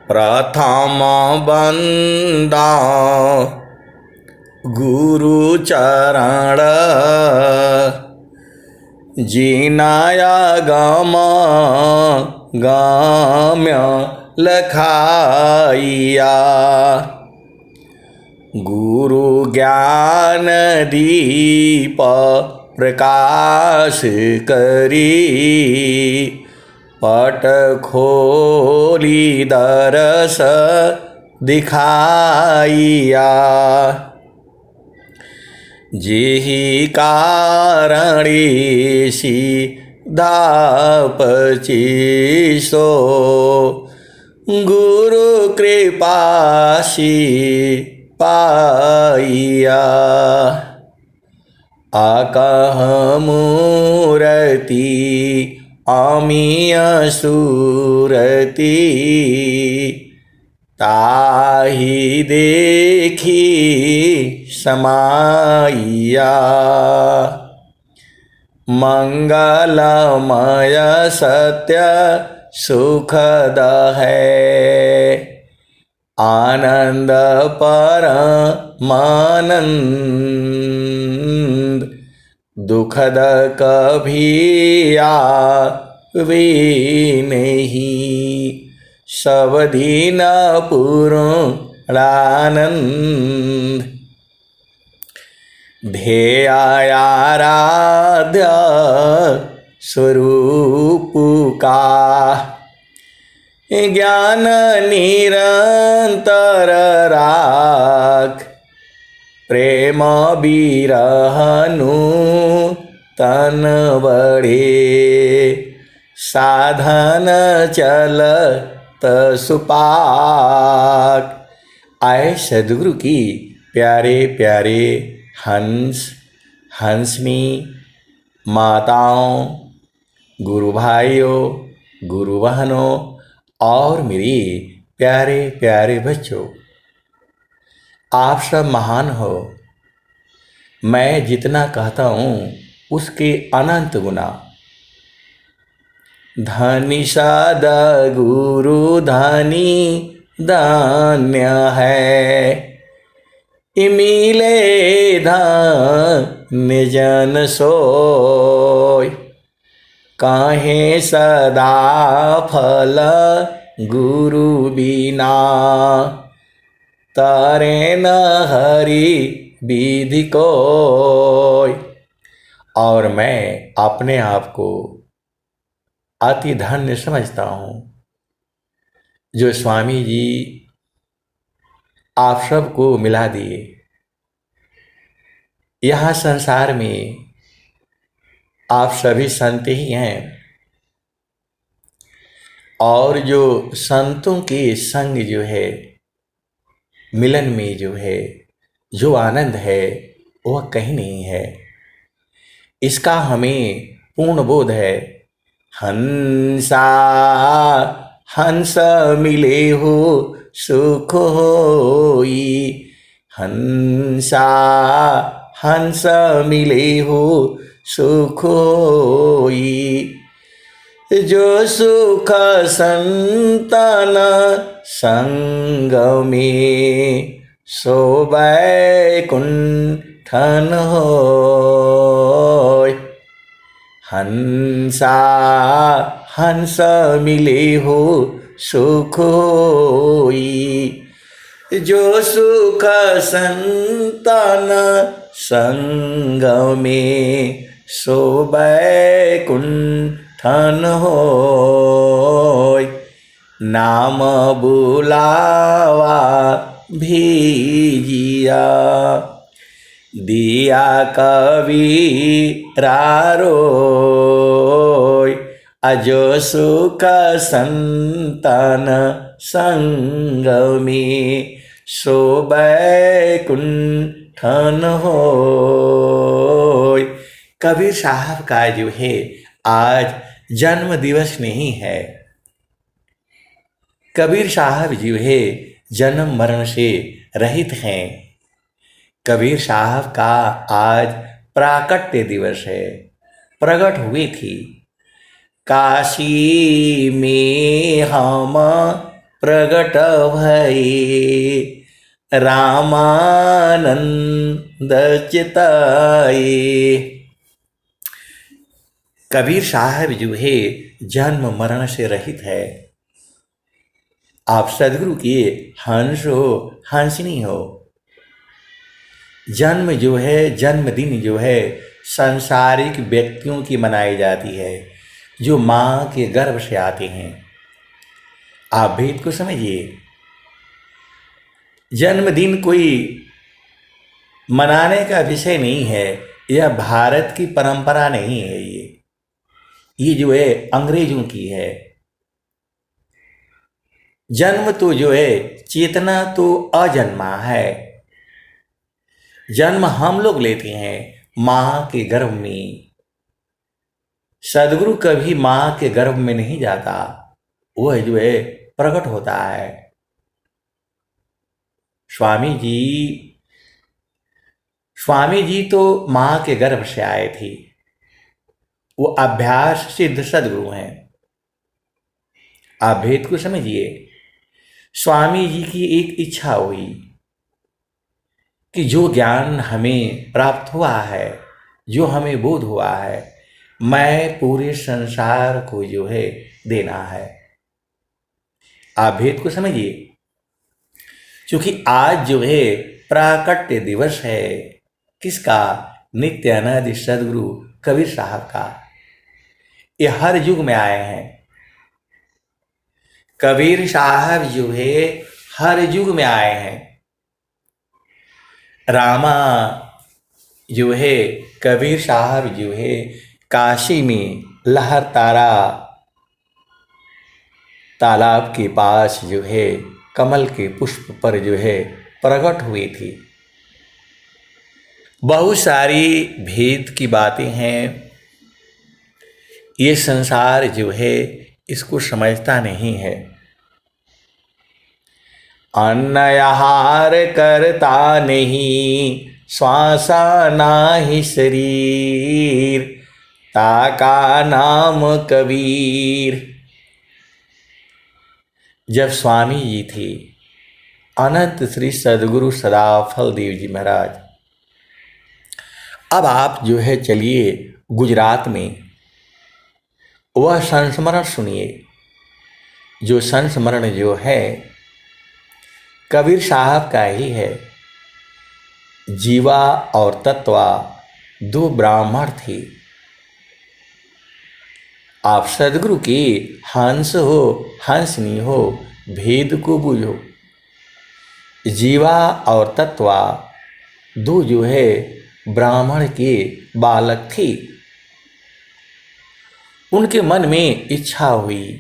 प्रथम बंदा गुरु चरण जिनाया गम गाम्य लखाइया। गुरु ज्ञान दीप प्रकाश करी पट खोली दरस दिखाइया। जेहि कारणी सीधापचिसो गुरु कृपासी पाइया। आकह मूरति अमीय सूरति ताहि देखी समाइया। मंगलमय सत्य सुखद है आनंद परमानंद। दुखद कभी आवे नहीं सब दीन पूर्णानंद। ध्येयाराध्य स्वरूप का ज्ञान निरंतर राख। प्रेम बिरहनु तन बड़े साधन चलत सुपाक। आए सद्गुरु की प्यारे प्यारे हंस हंसनी माताओं, गुरु भाइयों, गुरु बहनों और मेरे प्यारे प्यारे बच्चों, आप सब महान हो। मैं जितना कहता हूँ उसके अनंत गुना। धनी सद गुरु धनी धन्य है मिले धन्य जन सोय। काहे सदा फल गुरु बिना तारे न हरि विधि कोय। और मैं अपने आप को अति धन्य समझता हूँ जो स्वामी जी आप सबको मिला दिए। यहाँ संसार में आप सभी संत ही हैं और जो संतों के संग जो है, मिलन में जो है, जो आनंद है वह कहीं नहीं है। इसका हमें पूर्ण बोध है। हंसा हंस मिले हो सुख होई। हंसा हंस मिले हो सुख होई। जो सुख संतन संग में सो बैकुंठन होय। हंसा हंस मिले हो सुख होई। जो सुख संतन संग में सो बैकुंठन होय। नाम बुलावा भीजिया दिया कबीरा रोय। अजो सुख संतन संग में सो बैकुंठन होय। कबीर साहब का जो है आज जन्म दिवस नहीं है। कबीर साहब जो है जन्म मरण से रहित हैं। कबीर साहब का आज प्राकट्य दिवस है। प्रकट हुई थी काशी में हम प्रगट भये, रामानंद चिताए। कबीर साहब जो है जन्म मरण से रहित है। आप सदगुरु के हंस हो, हंसनी हो। जन्म जो है, जन्मदिन जो है सांसारिक व्यक्तियों की मनाई जाती है जो माँ के गर्भ से आते हैं। आप भेद को समझिए। जन्मदिन कोई मनाने का विषय नहीं है। यह भारत की परंपरा नहीं है। ये जो है अंग्रेजों की है। जन्म तो जो है, चेतना तो अजन्मा है। जन्म हम लोग लेते हैं माँ के गर्भ में। सदगुरु कभी माँ के गर्भ में नहीं जाता, वह जो है प्रकट होता है। स्वामी जी तो माँ के गर्भ से आए थे। वो अभ्यास सिद्ध सदगुरु हैं। आप भेद को समझिए। स्वामी जी की एक इच्छा हुई कि जो ज्ञान हमें प्राप्त हुआ है, जो हमें बोध हुआ है, मैं पूरे संसार को जो है देना है। आप भेद को समझिए। क्योंकि आज जो है प्राकट्य दिवस है। किसका? नित्यानंद सदगुरु कबीर साहब का। ये हर युग में आए हैं। कबीर साहब जो है हर युग में आए हैं। रामा जो है, कबीर साहब जो है काशी में लहर तारा तालाब के पास जो है कमल के पुष्प पर जो है प्रकट हुई थी। बहुत सारी भेद की बातें हैं। ये संसार जो है इसको समझता नहीं है। अन्न आहार करता नहीं, श्वासा नाही शरीर, ताका नाम कबीर। जब स्वामी जी थे, अनंत श्री सदगुरु सदाफल देव जी महाराज, अब आप जो है चलिए गुजरात में, वह संस्मरण सुनिए। जो संस्मरण जो है कबीर साहब का ही है। जीवा और तत्वा दो ब्राह्मण थे। आप सदगुरु के हंस हो, हंसनी हो, भेद को बुझो। जीवा और तत्वा दो जो है ब्राह्मण के बालक थे। उनके मन में इच्छा हुई,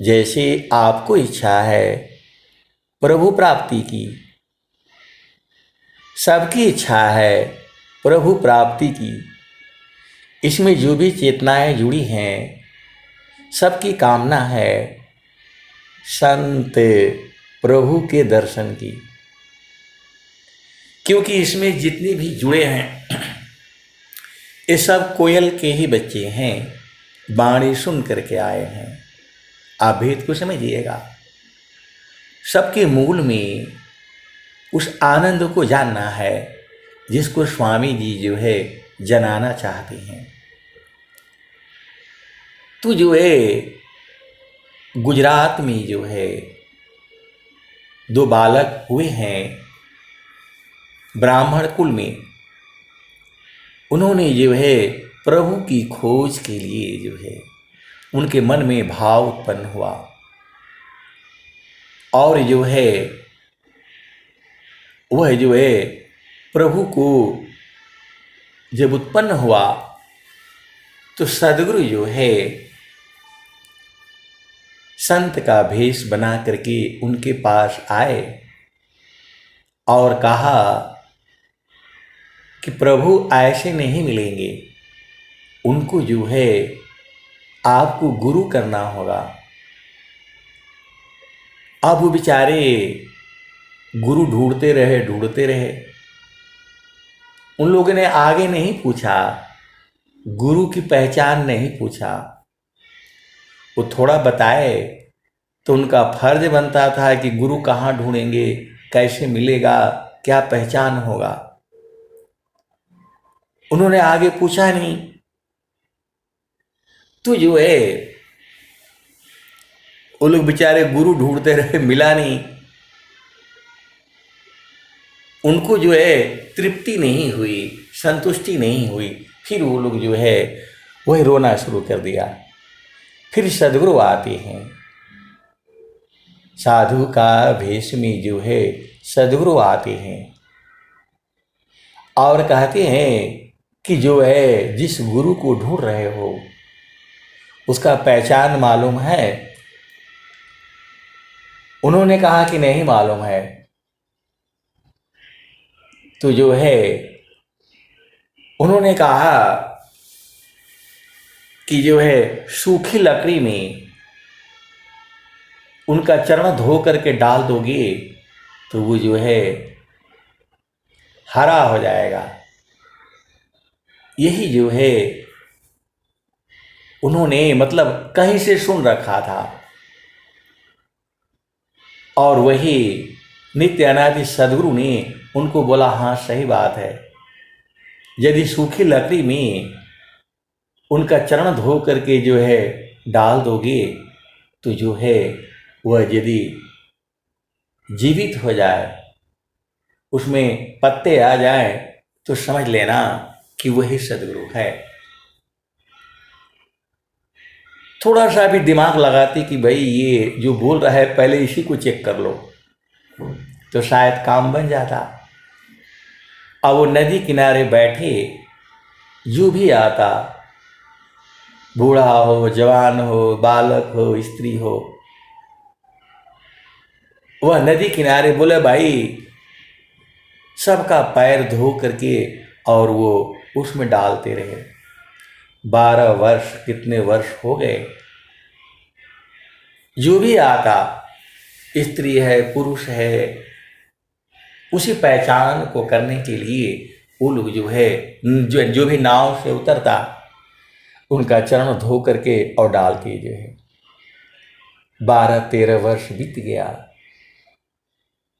जैसे आपको इच्छा है प्रभु प्राप्ति की। सबकी इच्छा है प्रभु प्राप्ति की। इसमें जो भी चेतनाएं जुड़ी हैं, सबकी कामना है संत प्रभु के दर्शन की। क्योंकि इसमें जितने भी जुड़े हैं ये सब कोयल के ही बच्चे हैं, वाणी सुन करके आए हैं। आप भेद को समझिएगा। सबके मूल में उस आनंद को जानना है जिसको स्वामी जी जो है जनाना चाहते हैं। तो जो है गुजरात में जो है दो बालक हुए हैं ब्राह्मण कुल में। उन्होंने जो है प्रभु की खोज के लिए जो है उनके मन में भाव उत्पन्न हुआ, और जो है वह जो है प्रभु को जब उत्पन्न हुआ तो सदगुरु जो है संत का भेष बना करके उनके पास आए और कहा कि प्रभु ऐसे नहीं मिलेंगे, उनको जो है आपको गुरु करना होगा। अब वो बेचारे गुरु ढूंढते रहे। उन लोगों ने आगे नहीं पूछा, गुरु की पहचान नहीं पूछा। वो थोड़ा बताए तो उनका फर्ज बनता था कि गुरु कहाँ ढूंढेंगे, कैसे मिलेगा, क्या पहचान होगा। उन्होंने आगे पूछा नहीं। तो जो है वो लोग बेचारे गुरु ढूंढते रहे, मिला नहीं। उनको जो है तृप्ति नहीं हुई, संतुष्टि नहीं हुई। फिर वो लोग जो है वही रोना शुरू कर दिया। फिर सदगुरु आते हैं, साधु का भेष में जो है सदगुरु आते हैं और कहते हैं कि जो है जिस गुरु को ढूंढ रहे हो उसका पहचान मालूम है। उन्होंने कहा कि नहीं मालूम है। तो जो है उन्होंने कहा कि जो है सूखी लकड़ी में उनका चरण धो करके डाल दोगे तो वो जो है हरा हो जाएगा। यही जो है उन्होंने मतलब कहीं से सुन रखा था और वही नित्य अनादि सदगुरु ने उनको बोला, हाँ सही बात है। यदि सूखी लकड़ी में उनका चरण धो करके जो है डाल दोगे तो जो है वह यदि जीवित हो जाए, उसमें पत्ते आ जाए, तो समझ लेना कि वही सदगुरु है। थोड़ा सा भी दिमाग लगाते कि भाई ये जो बोल रहा है पहले इसी को चेक कर लो तो शायद काम बन जाता। अब वो नदी किनारे बैठे, जो भी आता, बूढ़ा हो, जवान हो, बालक हो, स्त्री हो, वह नदी किनारे बोले भाई सबका पैर धो करके और वो उसमें डालते रहे। 12 वर्ष, कितने वर्ष हो गए। जो भी आता, स्त्री है, पुरुष है, उसी पहचान को करने के लिए वो लोग जो है जो भी नाव से उतरता उनका चरण धो करके और डालते जो है। 12-13 वर्ष बीत गया।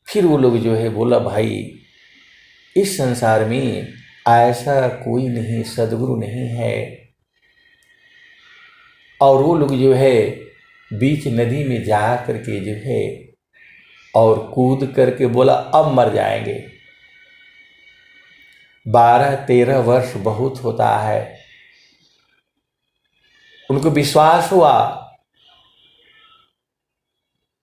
फिर वो लोग जो है बोला भाई इस संसार में ऐसा कोई नहीं, सदगुरु नहीं है। और वो लोग जो है बीच नदी में जा करके जो है और कूद करके बोला अब मर जाएंगे। 12-13 वर्ष बहुत होता है। उनको विश्वास हुआ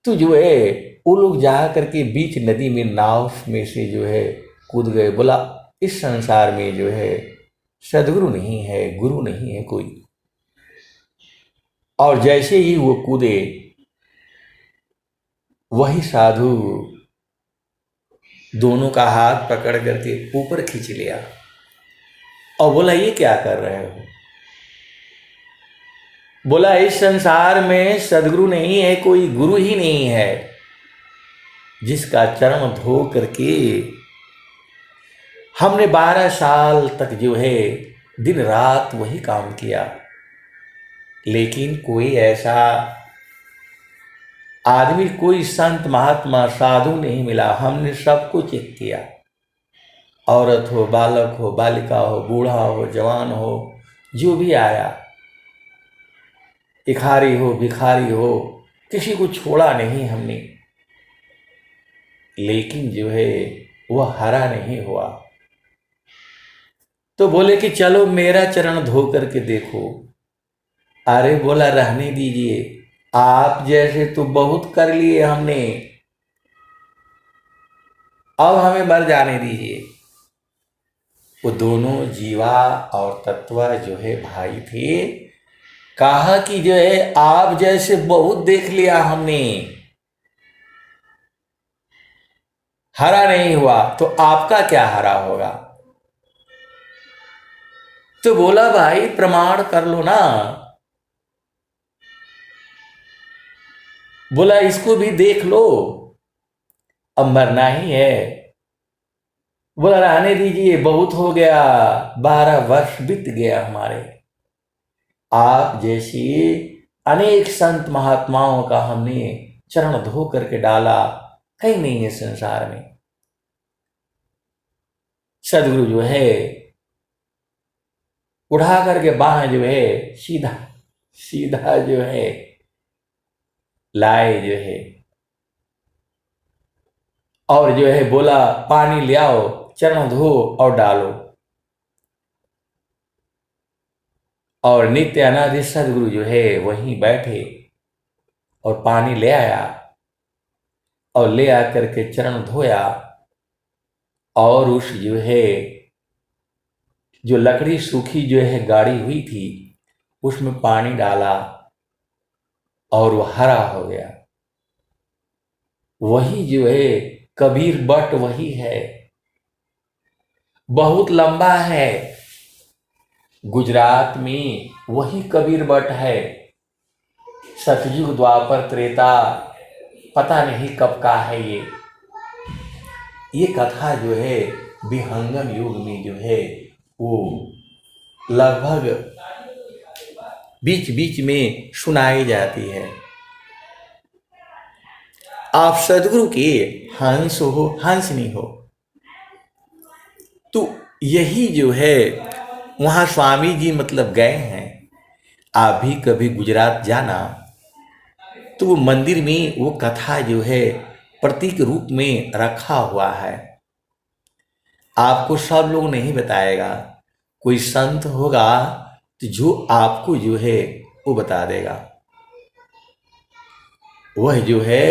तो जो है वो लोग जा करके बीच नदी में नाव में से जो है कूद गए। बोला इस संसार में जो है सदगुरु नहीं है, गुरु नहीं है कोई। और जैसे ही वो कूदे वही साधु दोनों का हाथ पकड़ करके ऊपर खींच लिया और बोला ये क्या कर रहे हो। बोला इस संसार में सदगुरु नहीं है कोई, गुरु ही नहीं है जिसका चरण धो करके हमने 12 साल तक जो है दिन रात वही काम किया, लेकिन कोई ऐसा आदमी, कोई संत महात्मा साधु नहीं मिला। हमने सबको चेक किया, औरत हो, बालक हो, बालिका हो, बूढ़ा हो, जवान हो, जो भी आया, भिखारी हो, भिखारी हो, किसी को छोड़ा नहीं हमने, लेकिन जो है वह हरा नहीं हुआ। तो बोले कि चलो मेरा चरण धो करके देखो। अरे बोला रहने दीजिए, आप जैसे तो बहुत कर लिए हमने, अब हमें मर जाने दीजिए। वो दोनों जीवा और तत्वा जो है भाई थे। कहा कि जो है आप जैसे बहुत देख लिया हमने, हरा नहीं हुआ, तो आपका क्या हरा होगा। तो बोला भाई प्रमाण कर लो ना। बोला इसको भी देख लो, अब मरना ही है। बोला रहने दीजिए, बहुत हो गया, 12 वर्ष बीत गया हमारे। आप जैसी अनेक संत महात्माओं का हमने चरण धो करके डाला, कहीं नहीं है संसार में। सदगुरु जो है उठा करके बाह जो है सीधा सीधा जो है लाए जो है, और जो है बोला पानी ले आओ, चरण धो और डालो। और नित्य अनादि सदगुरु जो है वहीं बैठे और पानी ले आया, और ले आकर के चरण धोया, और उस जो है जो लकड़ी सूखी जो है गाड़ी हुई थी उसमें पानी डाला और वो हरा हो गया। वही जो है कबीर बट वही है, बहुत लंबा है। गुजरात में वही कबीर बट है। सतयुग द्वापर त्रेता पता नहीं कब का है ये कथा जो है विहंगम युग में जो है वो लगभग बीच बीच में सुनाई जाती है। आप सदगुरु के हंस हो हंसनी हो, तो यही जो है वहाँ स्वामी जी मतलब गए हैं। आप भी कभी गुजरात जाना तो वो मंदिर में वो कथा जो है प्रतीक रूप में रखा हुआ है। आपको सब लोग नहीं बताएगा, कोई संत होगा तो जो आपको जो है वो बता देगा। वह जो है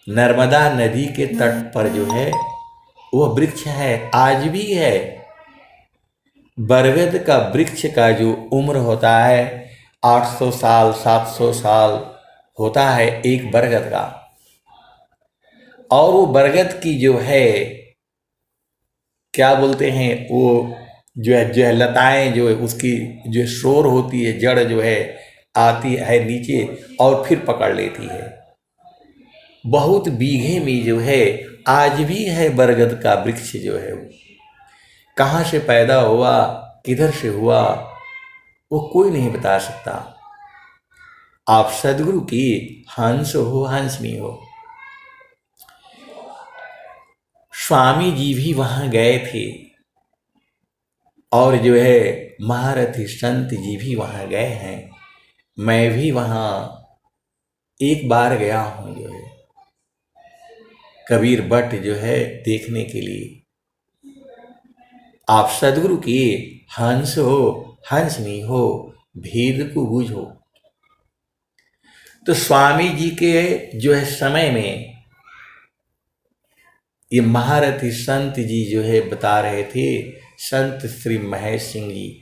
नर्मदा नदी के तट पर जो है वह वृक्ष है, आज भी है। बरगद का वृक्ष का जो उम्र होता है 800 साल 700 साल होता है एक बरगद का। और वो बरगद की जो है क्या बोलते हैं वो जो है लताएं जो है उसकी जो शोर होती है, जड़ जो है आती है नीचे और फिर पकड़ लेती है। बहुत बीघे में जो है आज भी है बरगद का वृक्ष जो है। कहाँ से पैदा हुआ, किधर से हुआ, वो कोई नहीं बता सकता। आप सदगुरु की हंस हो हंसनी हो। स्वामी जी भी वहां गए थे, और जो है महारथी संत जी भी वहां गए हैं। मैं भी वहां एक बार गया हूं जो है कबीर बट जो है देखने के लिए। आप सदगुरु की हंस हो हंसनी हो, भेद को बूझो। तो स्वामी जी के जो है समय में ये महारथी संत जी जो है बता रहे थे, संत श्री महेश सिंह जी।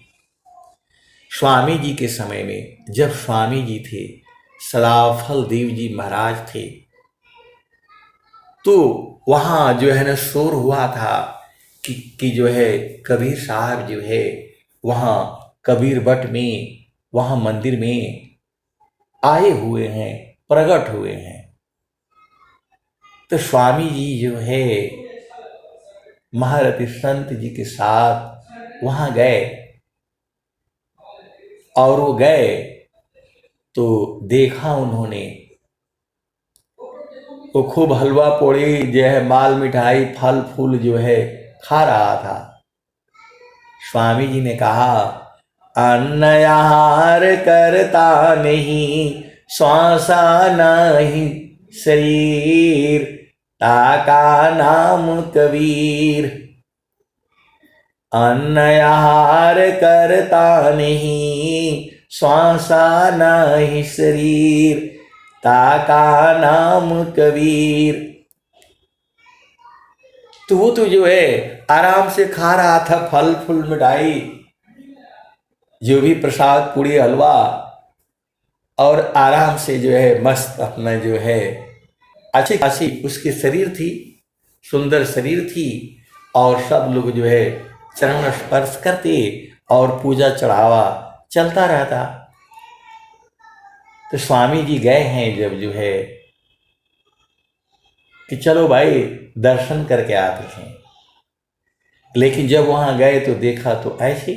स्वामी जी के समय में जब स्वामी जी थे, सदाफल देव जी महाराज थे, तो वहाँ जो है ना शोर हुआ था कि जो है कबीर साहब जो है वहाँ कबीर बट में वहाँ मंदिर में आए हुए हैं, प्रकट हुए हैं। तो स्वामी जी जो है महारथी संत जी के साथ वहाँ गए, और वो गए तो देखा उन्होंने वो खूब हलवा पूड़ी जो है माल मिठाई फल फूल जो है खा रहा था। स्वामी जी ने कहा अन्न आहार करता नहीं, श्वासा नहीं शरीर, ताका नाम कबीर। अन्न आहार करता नहीं, श्वासा नहीं शरीर, ताका नाम कबीर। तो वो तो जो है आराम से खा रहा था फल फूल मिठाई, जो भी प्रसाद पूड़ी हलवा, और आराम से जो है मस्त अपना जो है अच्छी खासी उसकी शरीर थी, सुंदर शरीर थी। और सब लोग जो है चरण स्पर्श करते और पूजा चढ़ावा चलता रहता। तो स्वामी जी गए हैं जब जो है कि चलो भाई दर्शन करके आते हैं, लेकिन जब वहां गए तो देखा तो ऐसे।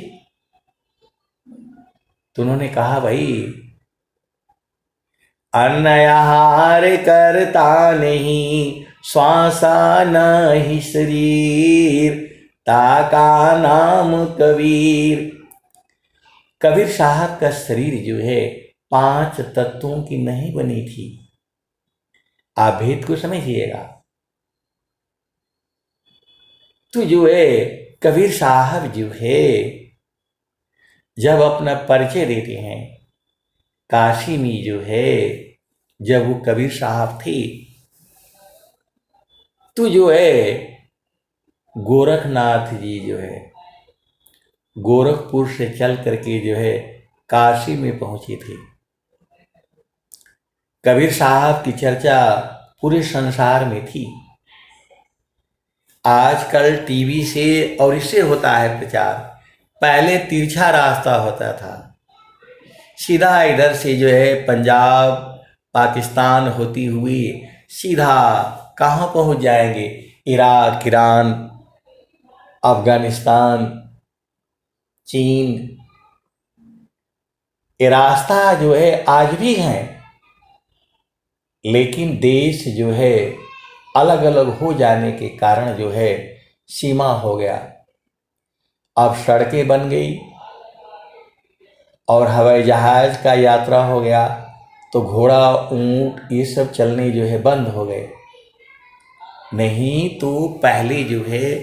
तो उन्होंने कहा भाई अन्न आहार करता नहीं, श्वासा नहीं शरीर, ताका नाम कबीर। कबीर साहब का शरीर जो है 5 तत्वों की नहीं बनी थी। आप भेद को समझिएगा। तो जो है कबीर साहब जो है जब अपना परिचय देते हैं, काशी में जो है जब वो कबीर साहब थे, तो जो है गोरखनाथ जी जो है गोरखपुर से चल करके जो है काशी में पहुंचे थे। कबीर साहब की चर्चा पूरे संसार में थी। आजकल टीवी से और इससे होता है प्रचार। पहले तिरछा रास्ता होता था, सीधा इधर से जो है पंजाब पाकिस्तान होती हुई सीधा कहाँ पहुँच जाएंगे, इराक, ईरान, अफगानिस्तान, चीन। ये रास्ता जो है आज भी है, लेकिन देश जो है अलग अलग हो जाने के कारण जो है सीमा हो गया। अब सड़कें बन गई और हवाई जहाज का यात्रा हो गया, तो घोड़ा, ऊंट ये सब चलने जो है बंद हो गए। नहीं तो पहले जो है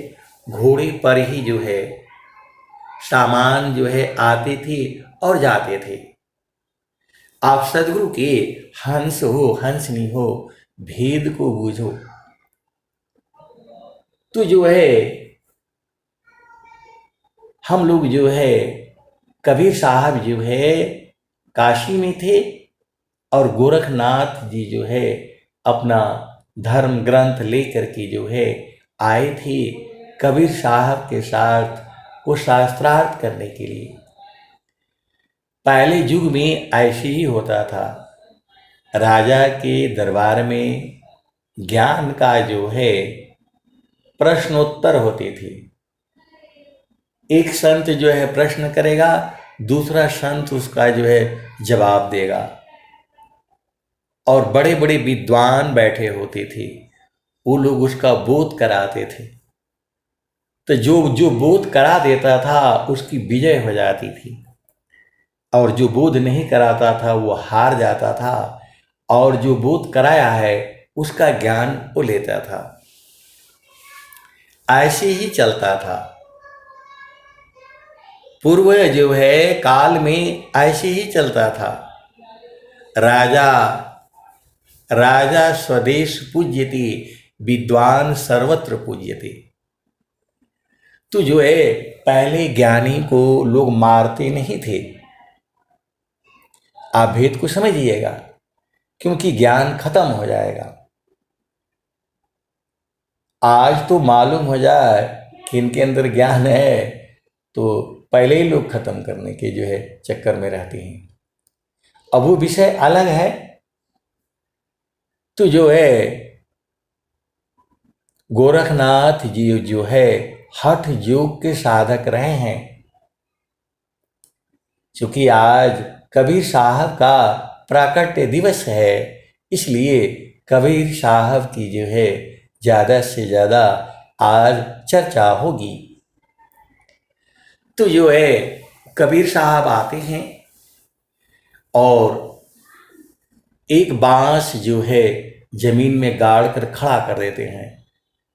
घोड़े पर ही जो है सामान जो है आते थे और जाते थे। आप सदगुरु के हंस हो हंसनी हो, भेद को बूझो। तो जो है हम लोग जो है कबीर साहब जो है काशी में थे और गोरखनाथ जी जो है अपना धर्म ग्रंथ लेकर के जो है आए थे कबीर साहब के साथ वो शास्त्रार्थ करने के लिए। पहले युग में ऐसे ही होता था, राजा के दरबार में ज्ञान का जो है प्रश्नोत्तर होते थे। एक संत जो है प्रश्न करेगा, दूसरा संत उसका जो है जवाब देगा, और बड़े बड़े विद्वान बैठे होते थे, वो लोग उसका बोध कराते थे। तो जो जो बोध करा देता था उसकी विजय हो जाती थी, और जो बोध नहीं कराता था वो हार जाता था, और जो बोध कराया है उसका ज्ञान वो लेता था। ऐसे ही चलता था पूर्व जो है काल में, ऐसे ही चलता था। राजा राजा स्वदेश पूज्यते, विद्वान सर्वत्र पूज्यते। तो जो है पहले ज्ञानी को लोग मारते नहीं थे। आप भेद को समझिएगा, क्योंकि ज्ञान खत्म हो जाएगा। आज तो मालूम हो जाए कि इनके अंदर ज्ञान है, तो पहले ही लोग खत्म करने के जो है चक्कर में रहते हैं। अब वो विषय अलग है। तो जो है गोरखनाथ जी जो है हठ योग के साधक रहे हैं। क्योंकि आज कबीर साहब का प्राकट्य दिवस है, इसलिए कबीर साहब की जो है ज़्यादा से ज़्यादा आज चर्चा होगी। तो जो है कबीर साहब आते हैं और एक बांस जो है जमीन में गाड़ कर खड़ा कर देते हैं।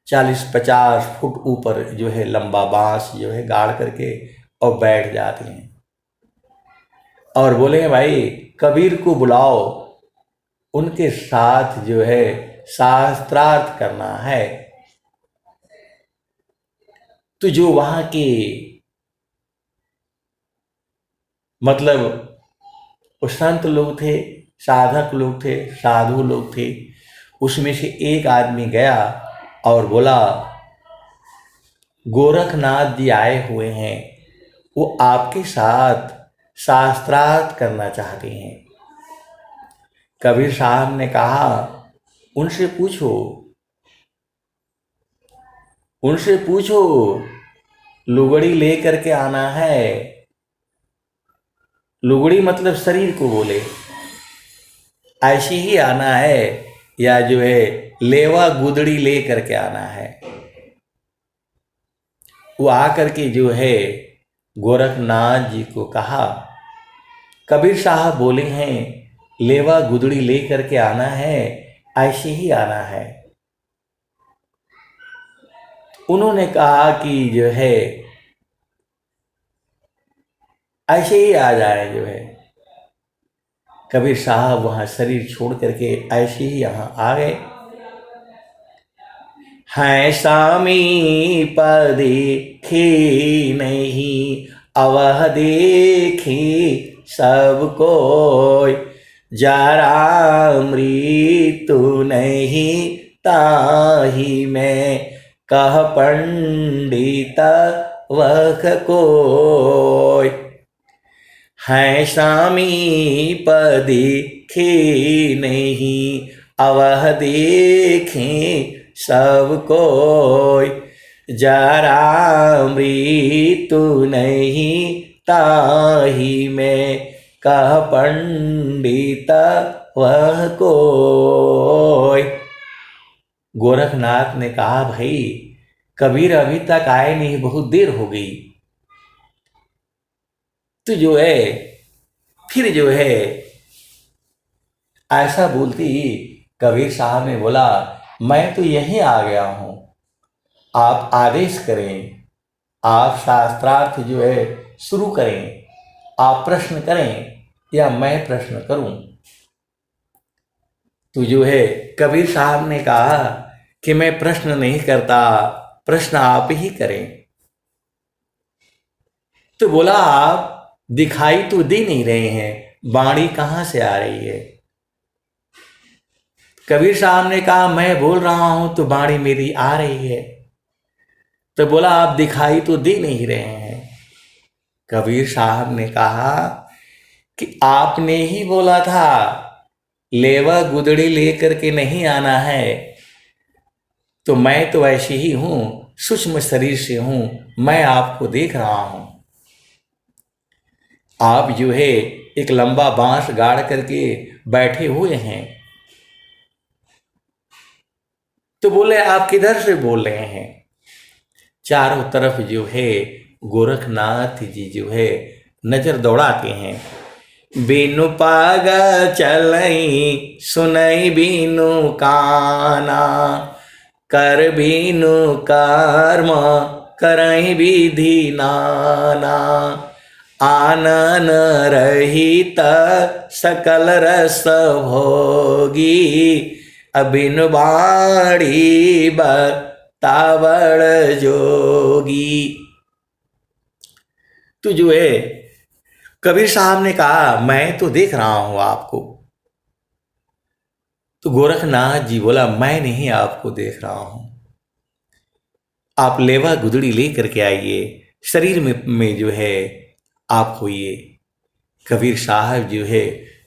40-50 फुट ऊपर जो है लंबा बांस जो है गाड़ करके और बैठ जाते हैं और बोले भाई कबीर को बुलाओ, उनके साथ जो है शास्त्रार्थ करना है। तो जो वहाँ के मतलब वो संत लोग थे, साधक लोग थे, साधु लोग थे, उसमें से एक आदमी गया और बोला गोरखनाथ जी आए हुए हैं, वो आपके साथ शास्त्रार्थ करना चाहते हैं। कबीर साहब ने कहा उनसे पूछो, उनसे पूछो, लुगड़ी लेकर के आना है। लुगड़ी मतलब शरीर को बोले। ऐसे ही आना है या जो है लेवा गुदड़ी ले करके आना है। वो आकर के जो है गोरखनाथ जी को कहा, कबीर साहब बोले हैं लेवा गुदड़ी ले करके आना है, ऐसे ही आना है। उन्होंने कहा कि जो है ऐसे ही आ जाए। जो है कबीर साहब वहाँ शरीर छोड़ करके ऐसे ही यहाँ आ गए। हैं समीप देखी नहीं, अवह देखी सब कोई, जरा मृत्यु नहीं ताही में, कह पंडित वह कोई। हैं समीप देखी नहीं, अवह देखें सब कोई, जरा मृत्यु नहीं ताही में, कह पंडित वह कोई। गोरखनाथ ने कहा, भाई कबीर अभी तक आए नहीं, बहुत देर हो गई। तो जो है फिर जो है ऐसा बोलती कबीर साहब ने बोला, मैं तो यहीं आ गया हूँ, आप आदेश करें, आप शास्त्रार्थ जो है शुरू करें, आप प्रश्न करें या मैं प्रश्न करूं। तो जो है कबीर साहब ने कहा कि मैं प्रश्न नहीं करता, प्रश्न आप ही करें। तो बोला, आप दिखाई तो दे नहीं रहे हैं, बाणी कहाँ से आ रही है। कबीर साहब ने कहा, मैं बोल रहा हूं तो बाणी मेरी आ रही है। तो बोला, आप दिखाई तो दे नहीं रहे हैं। कबीर साहब ने कहा कि आपने ही बोला था लेवा गुदड़ी लेकर के नहीं आना है, तो मैं तो ऐसे ही हूं, सूक्ष्म शरीर से हूं, मैं आपको देख रहा हूं। आप जो है एक लंबा बांस गाड़ करके बैठे हुए हैं। तो बोले, आप किधर से बोल रहे हैं। चारों तरफ जो है गोरखनाथ जी जो है नजर दौड़ाते हैं। बीनु पाग चलई सुनई बीनु काना, कर बीनु कर्म करई विधि नाना, आनन रहित सकल रस भोगी, अबिन बाड़ी बतावड़ जोगी। तो जो है कबीर साहब ने कहा, मैं तो देख रहा हूं आपको। तो गोरखनाथ जी बोला, मैं नहीं आपको देख रहा हूं, आप लेवा गुदड़ी ले करके आइए, शरीर में जो है आप होइए। कबीर साहब जो है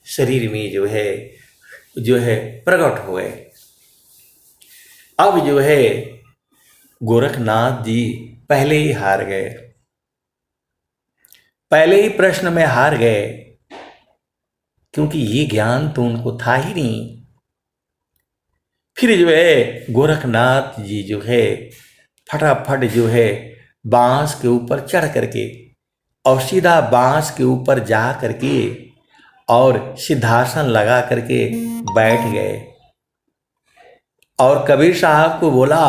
शरीर में जो है प्रकट हो गए। अब जो है गोरखनाथ जी पहले ही हार गए, पहले ही प्रश्न में हार गए, क्योंकि ये ज्ञान तो उनको था ही नहीं। फिर जो है गोरखनाथ जी जो है फटाफट जो है बांस के ऊपर चढ़ करके और सीधा बांस के ऊपर जा करके और सिद्धासन लगा करके बैठ गए। और कबीर साहब को बोला,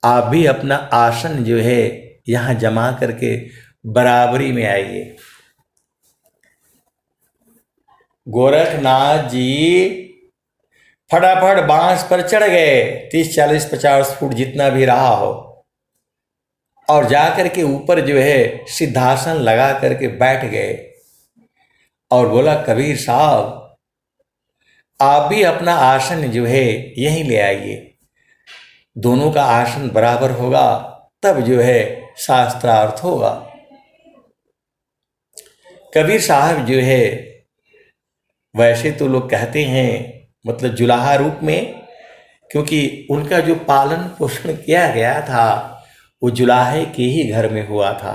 आप भी अपना आसन जो है यहाँ जमा करके बराबरी में आइए। गोरखनाथ जी फटाफट बांस पर चढ़ गए, 30, 40, 50 फुट जितना भी रहा हो, और जाकर के ऊपर जो है सिद्धासन लगा करके बैठ गए और बोला, कबीर साहब आप भी अपना आसन जो है यहीं ले आइए, दोनों का आसन बराबर होगा तब जो है शास्त्रार्थ होगा। कबीर साहब जो है वैसे तो लोग कहते हैं मतलब जुलाहा रूप में, क्योंकि उनका जो पालन पोषण किया गया था वो जुलाहे के ही घर में हुआ था।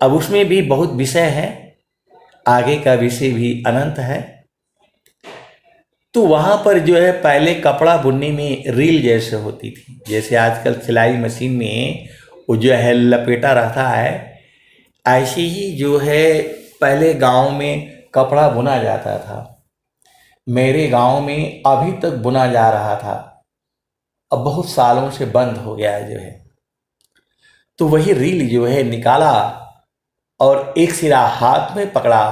अब उसमें भी बहुत विषय है, आगे का विषय भी अनंत है। तो वहाँ पर जो है पहले कपड़ा बुनने में रील जैसे होती थी, जैसे आजकल सिलाई मशीन में वो जो है लपेटा रहता है, ऐसे ही जो है पहले गांव में कपड़ा बुना जाता था। मेरे गांव में अभी तक बुना जा रहा था, अब बहुत सालों से बंद हो गया है जो है। तो वही रील जो है निकाला और एक सिरा हाथ में पकड़ा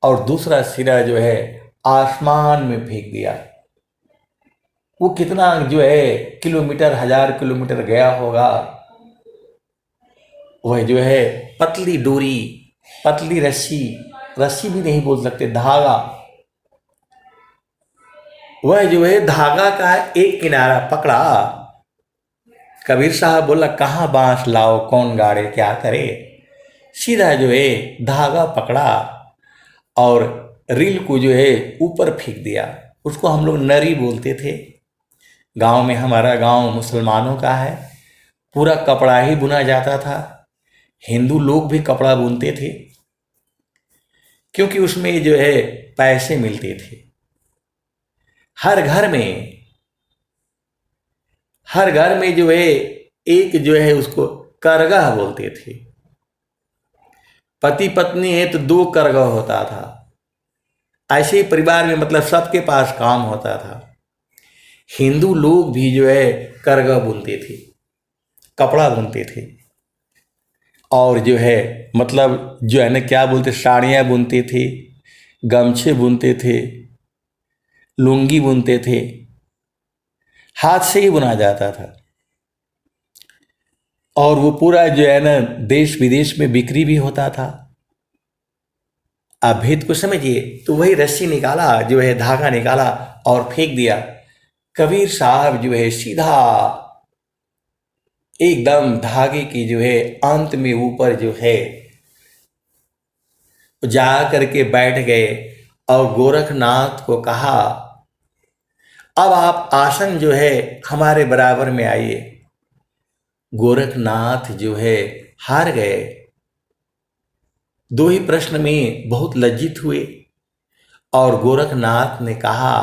और दूसरा सिरा जो है आसमान में फेंक दिया। वो कितना जो है किलोमीटर, 1000 किलोमीटर गया होगा। वह जो है पतली डोरी, पतली रस्सी, रस्सी भी नहीं बोल सकते, धागा, वह जो है धागा का एक किनारा पकड़ा। कबीर साहब बोला कहाँ बांस लाओ, कौन गाड़े क्या करे। सीधा जो है धागा पकड़ा और रील को जो है ऊपर फेंक दिया। उसको हम लोग नरी बोलते थे। गांव में, हमारा गांव मुसलमानों का है, पूरा कपड़ा ही बुना जाता था। हिंदू लोग भी कपड़ा बुनते थे क्योंकि उसमें जो है पैसे मिलते थे। हर घर में, हर घर में जो है एक जो है उसको करगह बोलते थे। पति पत्नी है तो 2 करगह होता था। ऐसे ही परिवार में मतलब सबके पास काम होता था। हिंदू लोग भी जो है करगह बुनते थे, कपड़ा बुनते थे। और जो है मतलब जो है ना क्या बोलते, साड़ियाँ बुनते थे, गमछे बुनते थे, लुंगी बुनते थे। हाथ से ही बुना जाता था और वो पूरा जो है ना देश विदेश में बिक्री भी होता था। आप भेद को समझिए। तो वही रस्सी निकाला, जो है धागा निकाला और फेंक दिया। कबीर साहब जो है सीधा एकदम धागे की जो है अंत में ऊपर जो है जा करके बैठ गए और गोरखनाथ को कहा अब आप आसन जो है हमारे बराबर में आइए। गोरखनाथ जो है हार गए। 2 ही प्रश्न में बहुत लज्जित हुए और गोरखनाथ ने कहा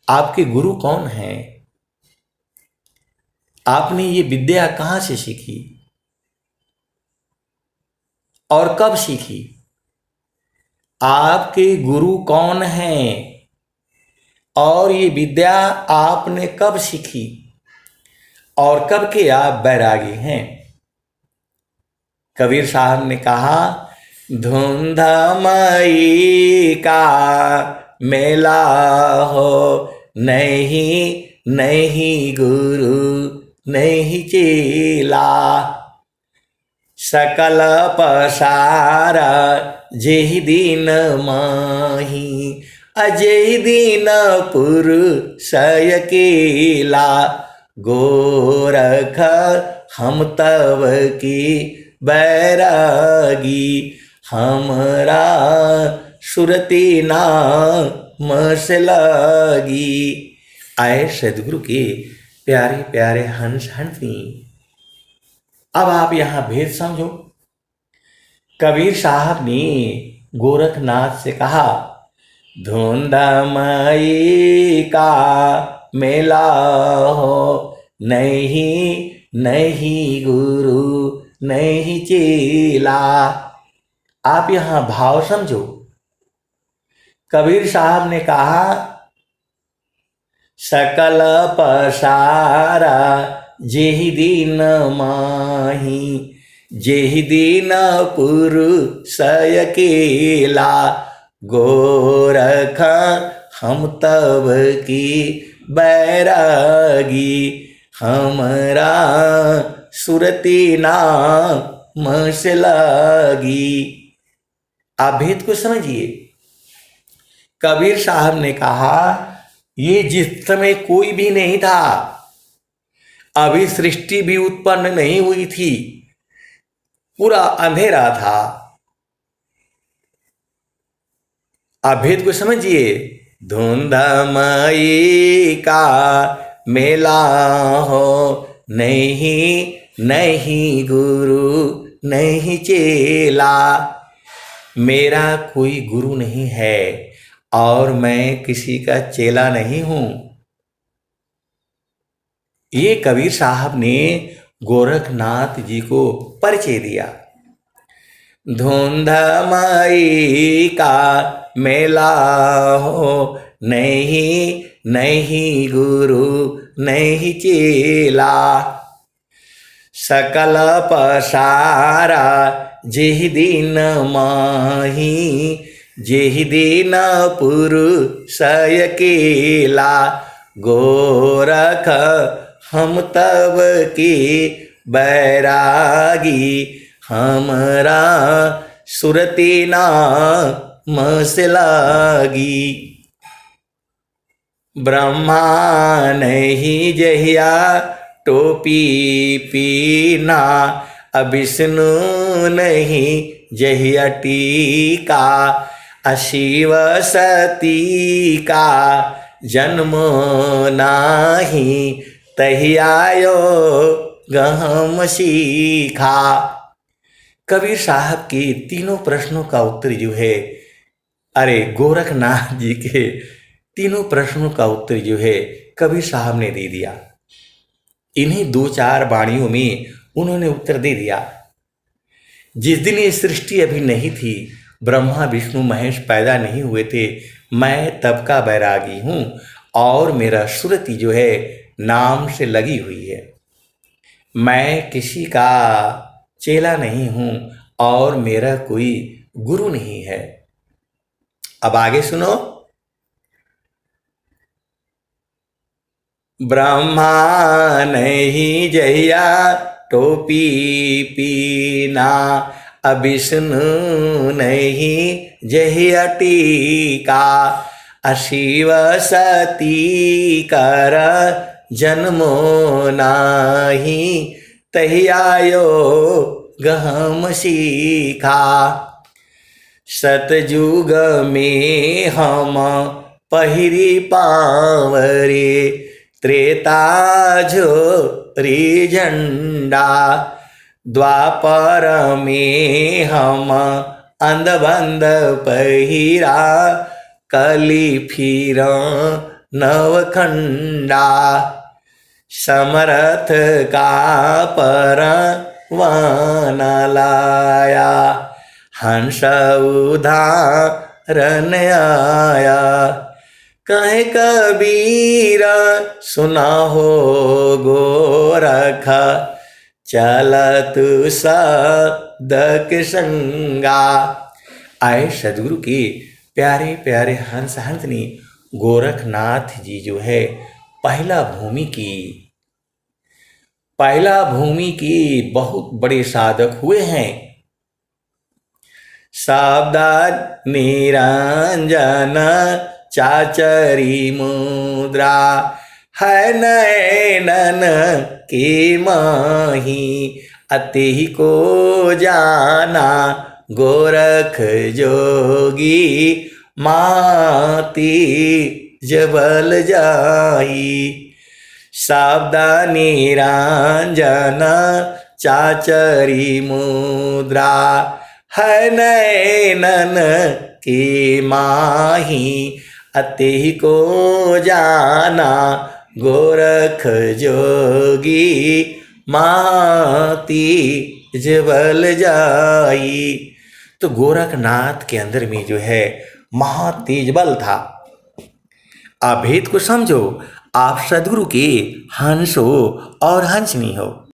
आपके गुरु कौन हैं? आपने ये विद्या कहाँ से सीखी और कब सीखी? आपके गुरु कौन हैं और ये विद्या आपने कब सीखी और कब के आप बैरागी हैं? कबीर साहब ने कहा धुंधमई का मेला हो, नहीं नहीं गुरु नहीं चेला, सकल पसारा जेहि दिन माही, अजेहि दिन पुरुष अकेला, गोरख हम तब की बैरागी, हमरा सुरती नाम से लगी। आए सदगुरु के प्यारे प्यारे हंस हंसी। अब आप यहां भेद समझो। कबीर साहब ने गोरखनाथ से कहा धुंधमई का मेला हो, नहीं नहीं गुरु नहीं चेला। आप यहां भाव समझो। कबीर साहब ने कहा सकल पसारा जेहि दिन माही, जेहि दिन पुरुष अकेला, गोरख हम तब की बैरागी, हमरा सुरती नाम से लगी। आप भेद को समझिए। कबीर साहब ने कहा ये जिस समय कोई भी नहीं था, अभी सृष्टि भी उत्पन्न नहीं हुई थी, पूरा अंधेरा था। आप भेद को समझिए। धुंधमई का मेला हो, नहीं नहीं गुरु नहीं चेला। मेरा कोई गुरु नहीं है और मैं किसी का चेला नहीं हूं। ये कबीर साहब ने गोरखनाथ जी को परिचय दिया। धुंधमई का मेला हो, नहीं नहीं गुरु नहीं चेला। सकल पसारा जेहि दिन माही, जेहि दिन पुरुष अकेला। गोरख हम तब की बैरागी, हमरा सुरती नाम से लागी। ब्रह्मा नहीं जहिया टोपी पीना, विष्णु नहीं जहिया टीका। अशिव सती का जन्म नाही, तहियायो गहम सीखा। कबीर साहब के तीनों प्रश्नों का उत्तर जो है, अरे गोरखनाथ जी के तीनों प्रश्नों का उत्तर जो है कबीर साहब ने दे दिया। इन्हीं 2-4 वाणियों में उन्होंने उत्तर दे दिया। जिस दिन ये सृष्टि अभी नहीं थी, ब्रह्मा विष्णु महेश पैदा नहीं हुए थे, मैं तब का बैरागी हूँ और मेरा सुरति जो है नाम से लगी हुई है। मैं किसी का चेला नहीं हूँ और मेरा कोई गुरु नहीं है। अब आगे सुनो। ब्रह्मा नहीं जहिया टोपी पीना, विष्णु नहीं जहिया टीका। अशिव सती कर जन्मो नाही, तहियायो गहम सीखा। सतयुग में हम पहिरी पावरे, त्रेता झोरी झंडा। द्वापर में हम अंधबंध पहिरा, कली फिर नवखंडा। समर्थ का परवान लाया, हंस उदाहरण आया। कहे कबीर सुना हो गोरख, चलत सदक संगा। आए सदगुरु के प्यारे प्यारे हंस हंसनी गोरखनाथ जी जो है पहला भूमि की बहुत बड़े साधक हुए हैं। सावधान निरंजन चाचरी मुद्रा, है नैनन की माही। अति को जाना गोरख जोगी, माती जबल जाई। सावधानी रंजन चाचरी मुद्रा, है नैनन की माही। अति को जाना गोरख जोगी, माती जबल जाई। तो गोरखनाथ के अंदर में जो है महातेज बल था। आप भेद को समझो, आप सदगुरु के हंस हो और हंसनी हो।